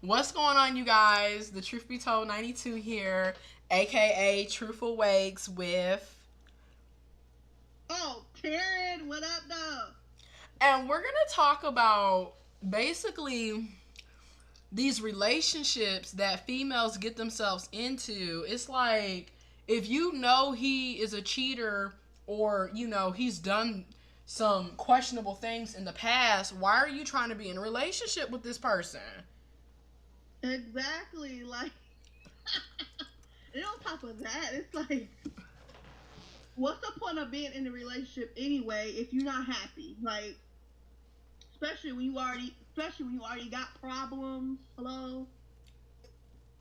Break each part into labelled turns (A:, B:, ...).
A: What's going on, you guys? The Truth Be Told 92 here, aka Truthful Wakes with.
B: Oh, Karen, what up, though?
A: And we're going to talk about basically these relationships that females get themselves into. It's like if you know he is a cheater or, he's done some questionable things in the past, why are you trying to be in a relationship with this person?
B: Exactly. Like, and on top of that, it's like, what's the point of being in a relationship anyway if you're not happy? Like, especially when you already got problems. Hello.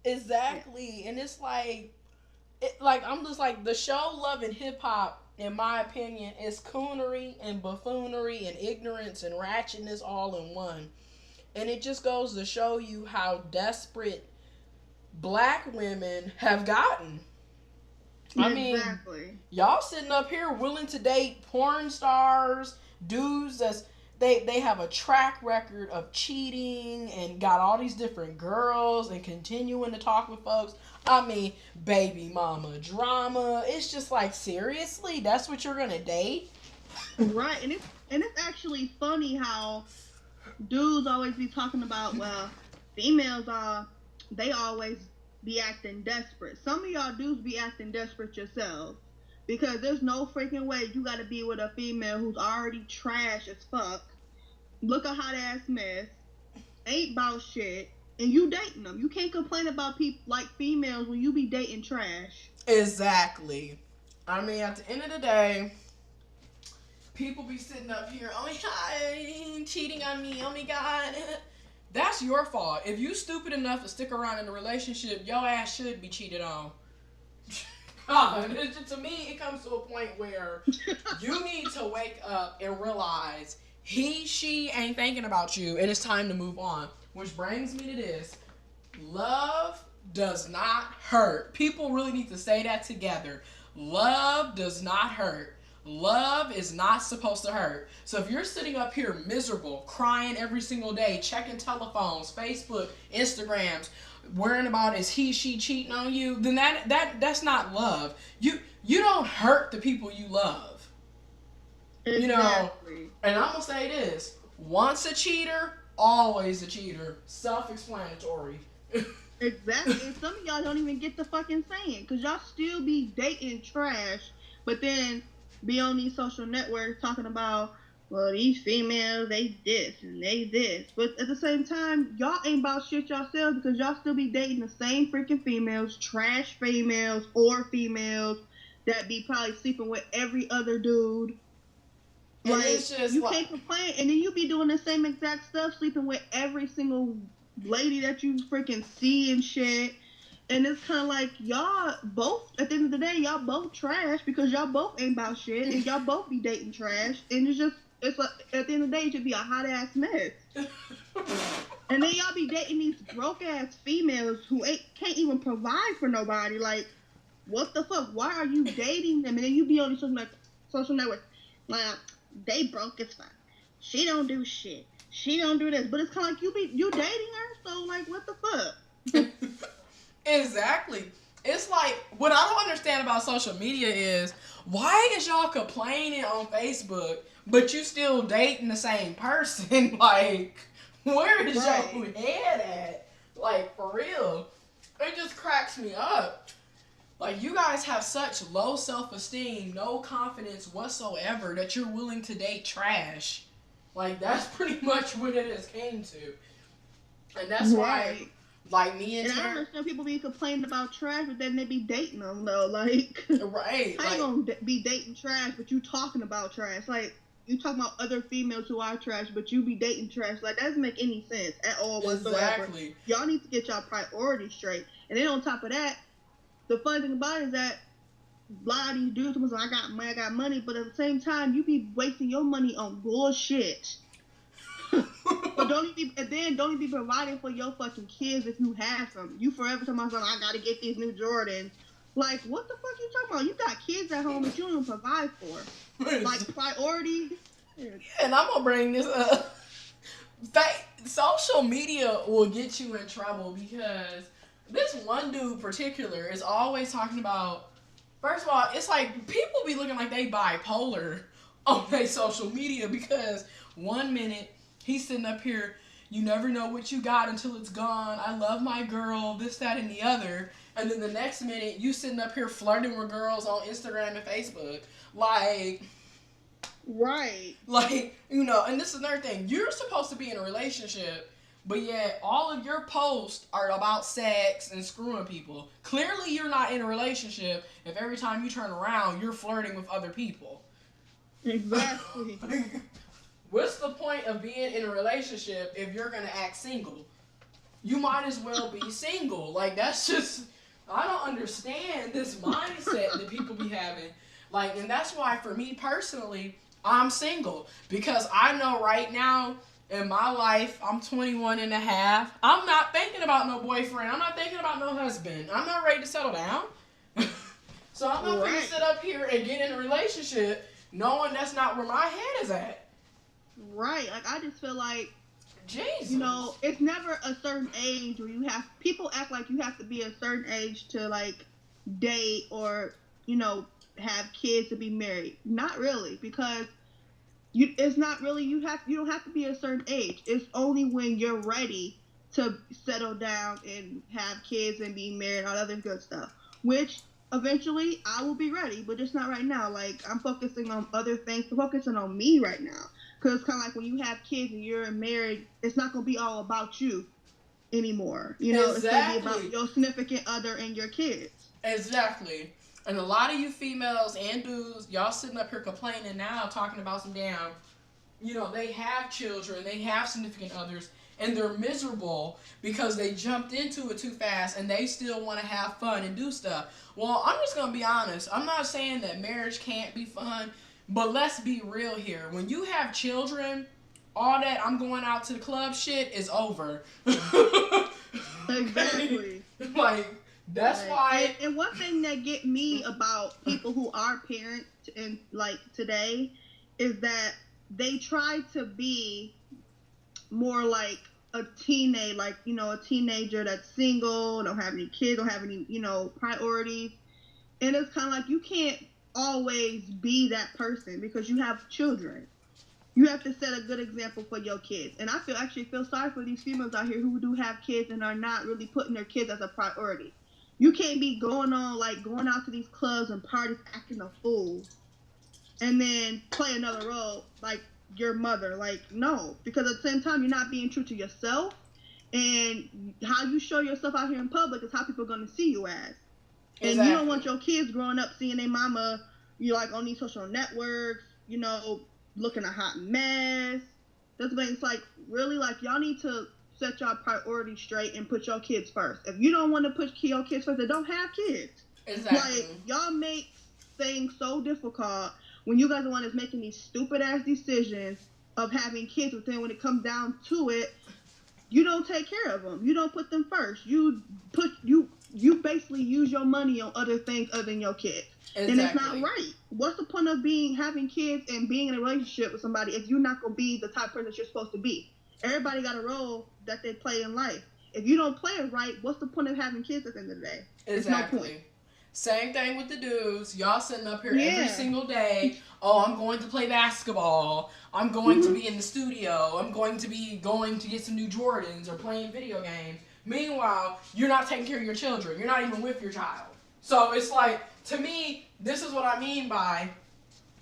B: Yeah.
A: Exactly. And it's I'm just like the show Love and Hip Hop, in my opinion, is coonery and buffoonery and ignorance and ratchetness all in one. And it just goes to show you how desperate black women have gotten. I mean,
B: Exactly.
A: y'all sitting up here willing to date porn stars, dudes they have a track record of cheating and got all these different girls and continuing to talk with folks. I mean, baby mama drama. It's just like, seriously, that's what you're gonna date?
B: Right. And it's actually funny how dudes always be talking about, well, females are, they always be acting desperate. Some of y'all dudes be acting desperate yourselves. Because there's no freaking way you gotta be with a female who's already trash as fuck, look a hot ass mess, ain't about shit, and you dating them. You can't complain about people like females when you be dating trash.
A: Exactly. I mean, at the end of the day, people be sitting up here, oh my god, cheating on me, oh my god. That's your fault. If you stupid enough to stick around in a relationship, your ass should be cheated on. God, to me, it comes to a point where you need to wake up and realize she ain't thinking about you, and it's time to move on. Which brings me to this: love does not hurt. People really need to say that together. Love does not hurt. Love is not supposed to hurt. So if you're sitting up here miserable, crying every single day, checking telephones, Facebook, Instagrams, worrying about is she cheating on you, then that's not love. You don't hurt the people you love. You know,
B: Exactly.
A: and I'm gonna say this: once a cheater, always a cheater. Self-explanatory.
B: Exactly. And some of y'all don't even get the fucking saying. Because y'all still be dating trash, but then be on these social networks talking about, well, these females, they this and they this. But at the same time, y'all ain't about shit yourselves because y'all still be dating the same freaking females, trash females, or females that be probably sleeping with every other dude.
A: And
B: Like,
A: it's just
B: you
A: like,
B: can't complain. And then you be doing the same exact stuff, sleeping with every single lady that you freaking see and shit. And it's kind of like y'all both, at the end of the day, y'all both trash because y'all both ain't about shit and y'all both be dating trash. And it's like, at the end of the day, it should be a hot ass mess. And then y'all be dating these broke ass females who can't even provide for nobody. Like, what the fuck? Why are you dating them? And then you be on these social networks. Like, they broke as fuck. She don't do shit. She don't do this. But it's kind of like you dating her, so like, what the fuck?
A: exactly. It's like, what I don't understand about social media is, why is y'all complaining on Facebook, but you still dating the same person? Like, where is
B: Right.
A: your head at? Like, for real. It just cracks me up. Like, you guys have such low self-esteem, no confidence whatsoever, that you're willing to date trash. Like, that's pretty much what it has came to. And that's why,
B: Right.
A: like, me and
B: And I don't
A: Terrence,
B: understand people be complaining about trash, but then they be dating them though. Like,
A: right,
B: how you
A: like,
B: gonna be dating trash, but you talking about trash? Like, you talking about other females who are trash, but you be dating trash. Like, that doesn't make any sense at all whatsoever.
A: exactly.
B: Y'all need to get y'all priorities straight. And then on top of that, the funny thing about it is that a lot of these dudes was like, I got money, but at the same time, you be wasting your money on bullshit. But don't even be providing for your fucking kids if you have some. You forever talking about something, I gotta get these new Jordans. Like, what the fuck you talking about? You got kids at home that you don't even provide for. Like, priorities.
A: And I'm gonna bring this up. social media will get you in trouble because this one dude in particular is always talking about. First of all, it's like people be looking like they bipolar on their social media because one minute he's sitting up here, you never know what you got until it's gone. I love my girl, this, that, and the other. And then the next minute you sitting up here flirting with girls on Instagram and Facebook. Like,
B: Right.
A: and this is another thing. You're supposed to be in a relationship, but yet all of your posts are about sex and screwing people. Clearly, you're not in a relationship if every time you turn around, you're flirting with other people.
B: Exactly.
A: What's the point of being in a relationship if you're going to act single? You might as well be single. Like, that's just... I don't understand this mindset that people be having. Like, and that's why, for me personally, I'm single. Because I know right now, in my life, I'm 21 and a half. I'm not thinking about no boyfriend. I'm not thinking about no husband. I'm not ready to settle down. So I'm not going to sit up here and get in a relationship knowing that's not where my head is at.
B: Right. Like, I just feel like,
A: Jesus.
B: you know, it's never a certain age where you have, people act like you have to be a certain age to, like, date or, you know, have kids to be married. Not really, because it's not really, you don't have to be a certain age. It's only when you're ready to settle down and have kids and be married and all other good stuff, which eventually I will be ready, but just not right now. Like, I'm focusing on other things, focusing on me right now. Because it's kind of like when you have kids and you're married, it's not going to be all about you anymore. You know,
A: Exactly.
B: It's going to be about your significant other and your kids.
A: Exactly. And a lot of you females and dudes, y'all sitting up here complaining now, talking about some damn, they have children, they have significant others, and they're miserable because they jumped into it too fast and they still want to have fun and do stuff. Well, I'm just going to be honest. I'm not saying that marriage can't be fun, but let's be real here. When you have children, all that I'm going out to the club shit is over.
B: Exactly.
A: Like, that's why.
B: And one thing that get me about people who are parents and like today is that they try to be more like a teenager, like, a teenager that's single, don't have any kids, don't have any, priorities. And it's kind of like you can't always be that person because you have children. You have to set a good example for your kids. And I actually feel sorry for these females out here who do have kids and are not really putting their kids as a priority. You can't be going out to these clubs and parties acting a fool and then play another role like your mother. Like, no, because at the same time, you're not being true to yourself, and how you show yourself out here in public is how people are going to see you as. And you don't want your kids growing up seeing their mama, on these social networks, looking a hot mess. That's when it's like, really, like, y'all need to set y'all priorities straight and put your kids first. If you don't want to put your kids first, then don't have kids.
A: Exactly.
B: Like, y'all make things so difficult when you guys are the one that's making these stupid ass decisions of having kids, but then when it comes down to it, you don't take care of them. You don't put them first. You basically use your money on other things other than your kids. Exactly. And it's not right. What's the point of having kids and being in a relationship with somebody if you're not going to be the type of person that you're supposed to be? Everybody got a role that they play in life. If you don't play it right, what's the point of having kids at the end of the day?
A: Exactly.
B: No point.
A: Same thing with the dudes. Y'all sitting up here every single day. Oh, I'm going to play basketball. I'm going to be in the studio. I'm going to get some new Jordans or playing video games. Meanwhile, you're not taking care of your children. You're not even with your child. So it's like, to me, this is what I mean by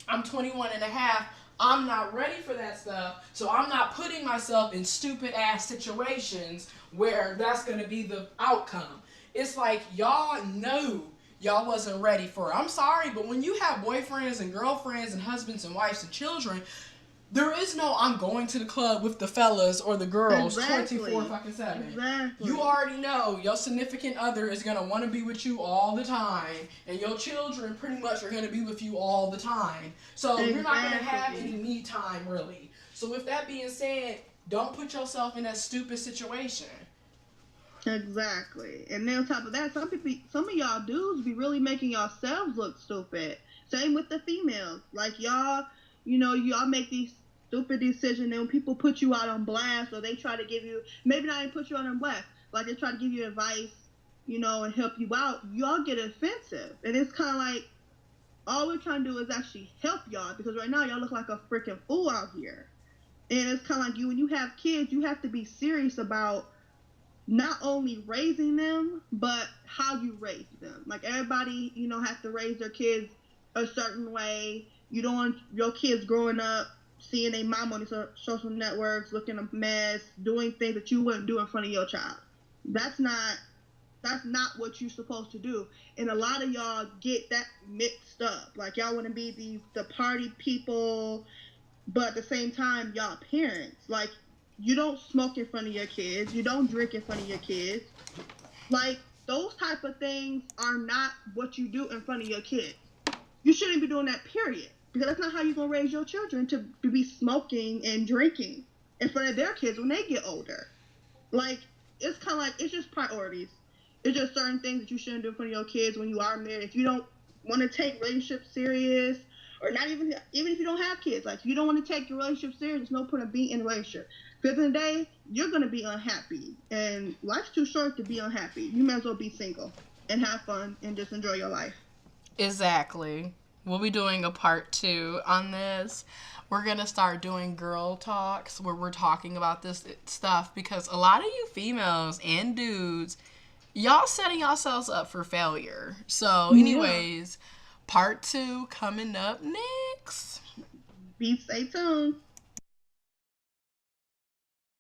A: I'm 21 and a half. I'm not ready for that stuff. So I'm not putting myself in stupid ass situations where that's going to be the outcome. It's like y'all know y'all wasn't ready for it. I'm sorry, but when you have boyfriends and girlfriends and husbands and wives and children, there is no I'm going to the club with the fellas or the girls 24 fucking 7.
B: Exactly.
A: You already know your significant other is going to want to be with you all the time, and your children pretty much are going to be with you all the time. So you're not going to have any me time, really. So with that being said, don't put yourself in that stupid situation.
B: Exactly. And then on top of that, some of y'all dudes be really making yourselves look stupid. Same with the females. Like, y'all make these stupid decision. And when people put you out on blast, or they try to give you, maybe not even put you out on blast, like they try to give you advice, you know, and help you out, y'all get offensive. And it's kind of like, all we're trying to do is actually help y'all, because right now y'all look like a freaking fool out here. And it's kind of like, when you have kids, you have to be serious about not only raising them, but how you raise them. Like, everybody, you know, has to raise their kids a certain way. You don't want your kids growing up seeing a mom on the social networks looking a mess, doing things that you wouldn't do in front of your child. That's not what you're supposed to do. And a lot of y'all get that mixed up. Like, y'all want to be the party people, but at the same time, y'all parents. Like, you don't smoke in front of your kids. You don't drink in front of your kids. Like, those type of things are not what you do in front of your kids. You shouldn't be doing that, period. Because that's not how you're going to raise your children, to be smoking and drinking in front of their kids when they get older. Like, it's kind of like, it's just priorities. It's just certain things that you shouldn't do in front of your kids when you are married. If you don't want to take relationships serious, or not even if you don't have kids, like, if you don't want to take your relationship serious, there's no point of being in a relationship. Because in the day, you're going to be unhappy. And life's too short to be unhappy. You might as well be single and have fun and just enjoy your life.
A: Exactly. We'll be doing a part 2 on this. We're going to start doing girl talks where we're talking about this stuff, because a lot of you females and dudes, y'all setting yourselves up for failure. So anyways, part 2 coming up next.
B: Stay tuned.